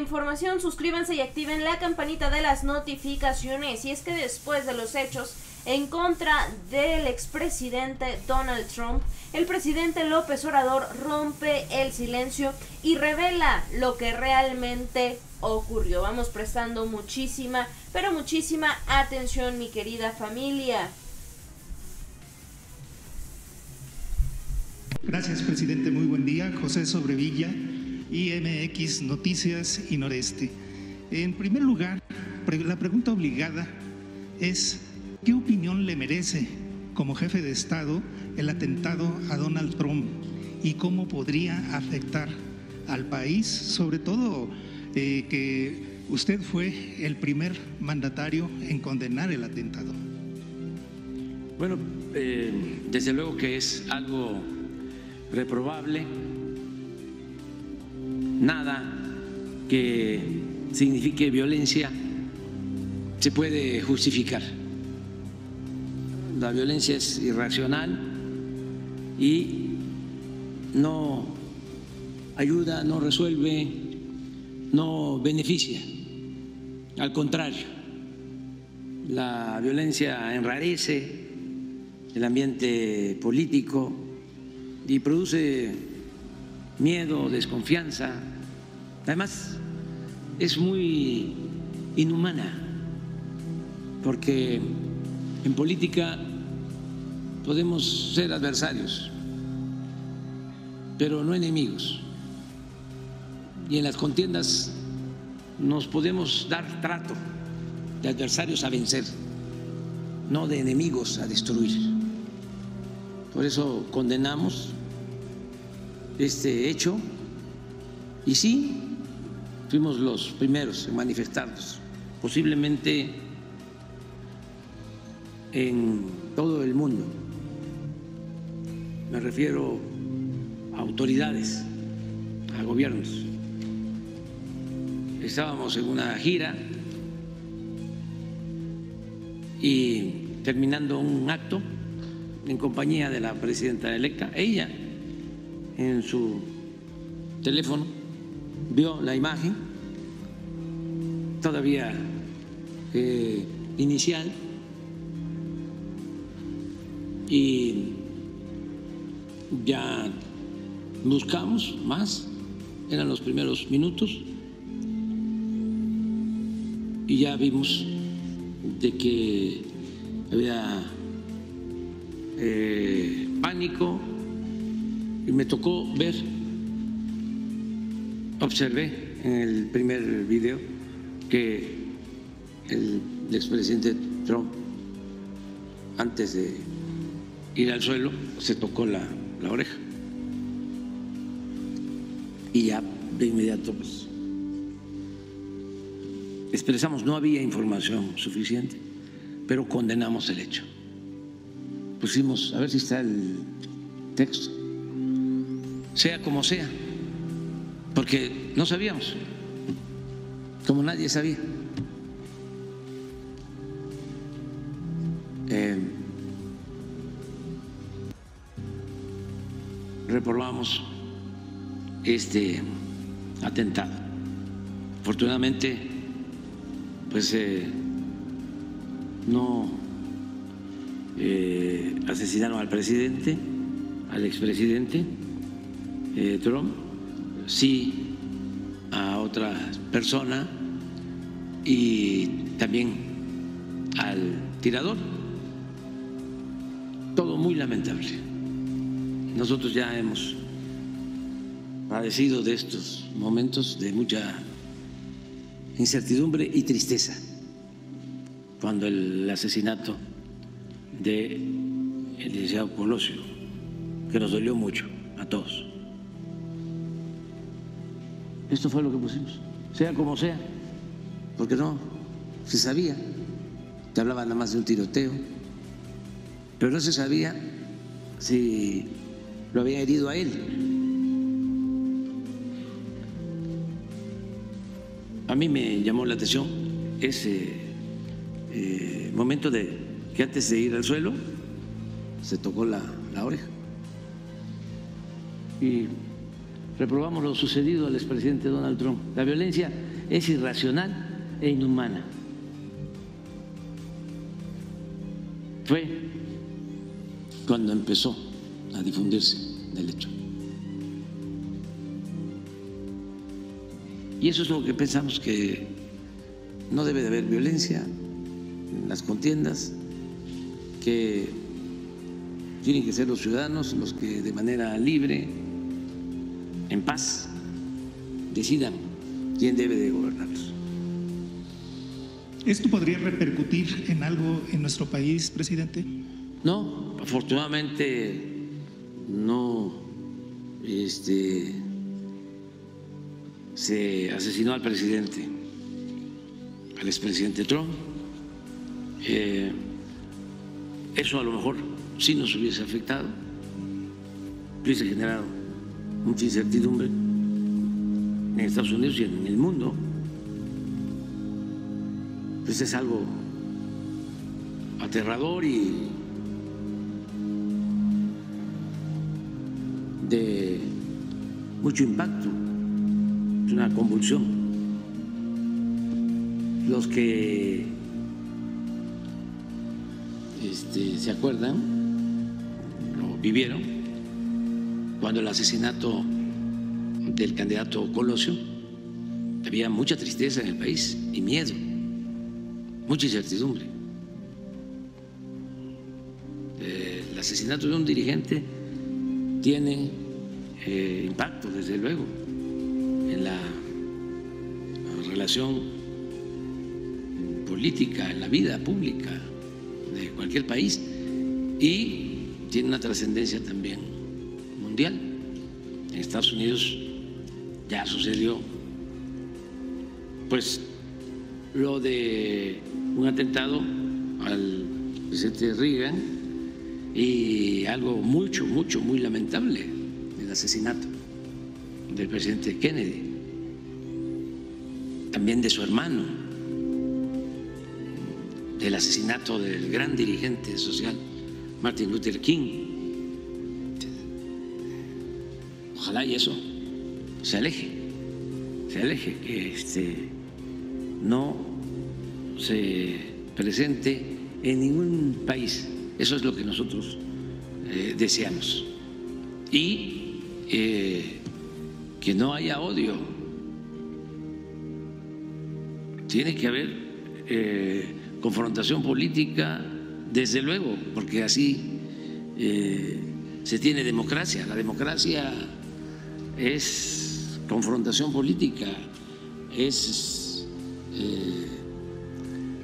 información, suscríbanse y activen la campanita de las notificaciones. Y es que después de los hechos en contra del expresidente Donald Trump, el presidente López Obrador rompe el silencio y revela lo que realmente ocurrió. Vamos prestando muchísima, pero muchísima atención, mi querida familia. Gracias, presidente. Muy buen día. José Sobrevilla, IMX Noticias y Noreste. En primer lugar, la pregunta obligada es: ¿qué opinión le merece como jefe de Estado el atentado a Donald Trump y cómo podría afectar al país? Sobre todo que usted fue el primer mandatario en condenar el atentado. Bueno, desde luego que es algo reprobable. Nada que signifique violencia se puede justificar. La violencia es irracional y no ayuda, no resuelve, no beneficia. Al contrario, la violencia enrarece el ambiente político y produce miedo, desconfianza. Además, es muy inhumana, porque en política podemos ser adversarios, pero no enemigos. Y en las contiendas nos podemos dar trato de adversarios a vencer, no de enemigos a destruir. Por eso condenamos este hecho y sí, fuimos los primeros en manifestarnos, posiblemente en todo el mundo. Me refiero a autoridades, a gobiernos. Estábamos en una gira y terminando un acto en compañía de la presidenta electa, ella en su teléfono vio la imagen todavía inicial y ya buscamos más, eran los primeros minutos y ya vimos de que había pánico y me tocó ver, observé en el primer video que el expresidente Trump, antes de ir al suelo, se tocó la oreja y ya de inmediato pues expresamos, no había información suficiente, pero condenamos el hecho. Pusimos, a ver si está el texto, sea como sea, porque no sabíamos, como nadie sabía. Reprobamos este atentado. Afortunadamente, pues no asesinaron al presidente, al expresidente Trump, sí a otra persona y también al tirador. Todo muy lamentable. Nosotros ya hemos padecido de estos momentos de mucha incertidumbre y tristeza, cuando el asesinato de el licenciado Colosio, que nos dolió mucho a todos. Esto fue lo que pusimos, sea como sea, porque no se sabía, te hablaba nada más de un tiroteo, pero no se sabía si lo habían herido a él. A mí me llamó la atención ese momento de que antes de ir al suelo se tocó la oreja. Y reprobamos lo sucedido al expresidente Donald Trump. La violencia es irracional e inhumana. Fue cuando empezó a difundirse el hecho. Y eso es lo que pensamos, que no debe de haber violencia en las contiendas, que tienen que ser los ciudadanos los que de manera libre, en paz, decidan quién debe de gobernarlos. ¿Esto podría repercutir en algo en nuestro país, presidente? No, afortunadamente no se asesinó al presidente, al expresidente Trump. Eso a lo mejor sí nos hubiese afectado, hubiese generado mucha incertidumbre en Estados Unidos y en el mundo. Pues es algo aterrador y de mucho impacto, es una convulsión. Los que se acuerdan, lo vivieron, cuando el asesinato del candidato Colosio, había mucha tristeza en el país y miedo, mucha incertidumbre. El asesinato de un dirigente tiene impacto, desde luego, en la relación política, en la vida pública de cualquier país, y tiene una trascendencia también mundial. En Estados Unidos ya sucedió pues lo de un atentado al presidente Reagan y algo muy lamentable, el asesinato del presidente Kennedy, también de su hermano, del asesinato del gran dirigente social Martin Luther King. Ojalá y eso se aleje, que no se presente en ningún país. Eso es lo que nosotros deseamos. Y que no haya odio. Tiene que haber confrontación política, desde luego, porque así se tiene democracia. La democracia es confrontación política, es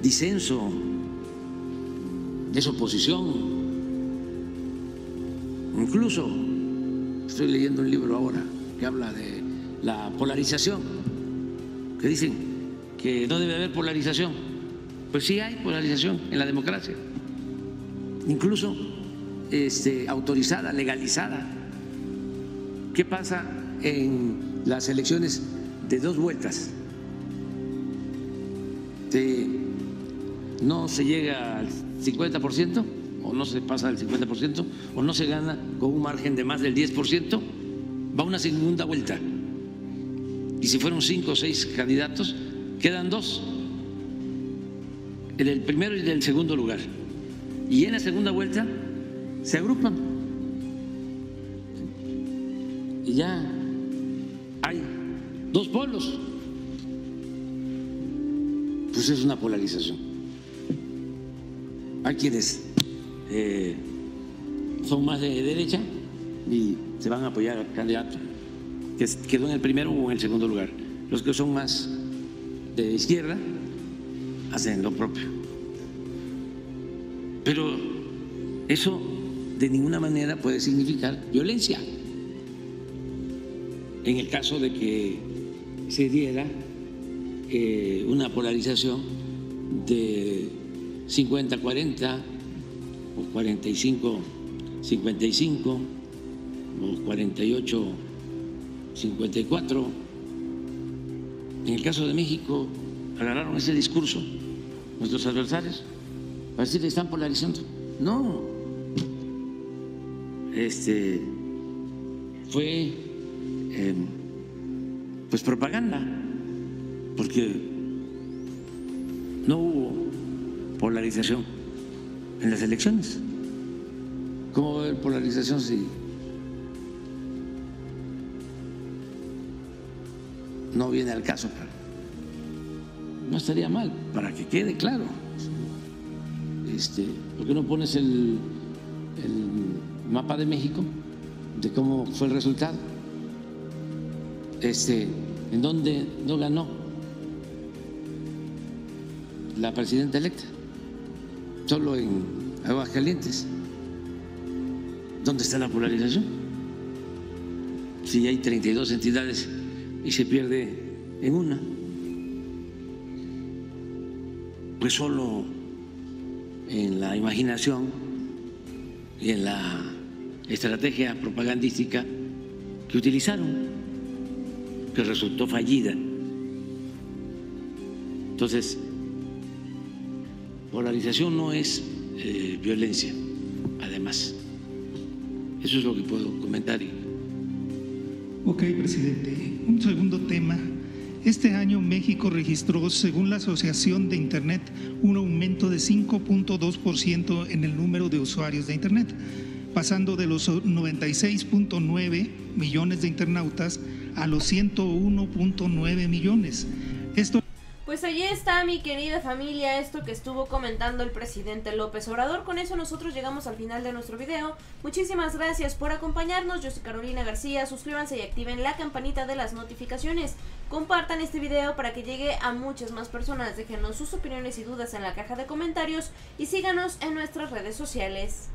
disenso, es oposición. Incluso estoy leyendo un libro ahora que habla de la polarización, que dicen que no debe haber polarización. Pues sí hay polarización en la democracia, incluso autorizada, legalizada. ¿Qué pasa en las elecciones de 2 vueltas? No se llega al 50%, o no se pasa al 50%, o no se gana con un margen de más del 10%, va una segunda vuelta. Y si fueron 5 o 6 candidatos, quedan 2. En el primero y del segundo lugar, y en la segunda vuelta se agrupan y ya hay 2 polos. Pues es una polarización. Hay quienes son más de derecha y se van a apoyar al candidato que quedó en el primero o en el segundo lugar. Los que son más de izquierda hacen lo propio. Pero eso de ninguna manera puede significar violencia. En el caso de que se diera una polarización de 50-40 o 45-55 o 48-54, en el caso de México agarraron ese discurso nuestros adversarios para decir que están polarizando. No, fue pues propaganda porque no hubo polarización en las elecciones. ¿Cómo va a haber polarización si no viene al caso? No estaría mal, para que quede claro. ¿Por qué no pones el mapa de México de cómo fue el resultado? En donde no ganó la presidenta electa, solo en Aguascalientes. ¿Dónde está la polarización? Si hay 32 entidades y se pierde en una, pues solo en la imaginación y en la estrategia propagandística que utilizaron, que resultó fallida. Entonces, polarización no es violencia, además. Eso es lo que puedo comentar. Ok, presidente. Un segundo tema. Este año México registró, según la Asociación de Internet, un aumento de 5.2% en el número de usuarios de Internet, pasando de los 96.9 millones de internautas a los 101.9 millones. Pues allí está, mi querida familia, esto que estuvo comentando el presidente López Obrador. Con eso nosotros llegamos al final de nuestro video. Muchísimas gracias por acompañarnos. Yo soy Carolina García. Suscríbanse y activen la campanita de las notificaciones. Compartan este video para que llegue a muchas más personas. Déjenos sus opiniones y dudas en la caja de comentarios y síganos en nuestras redes sociales.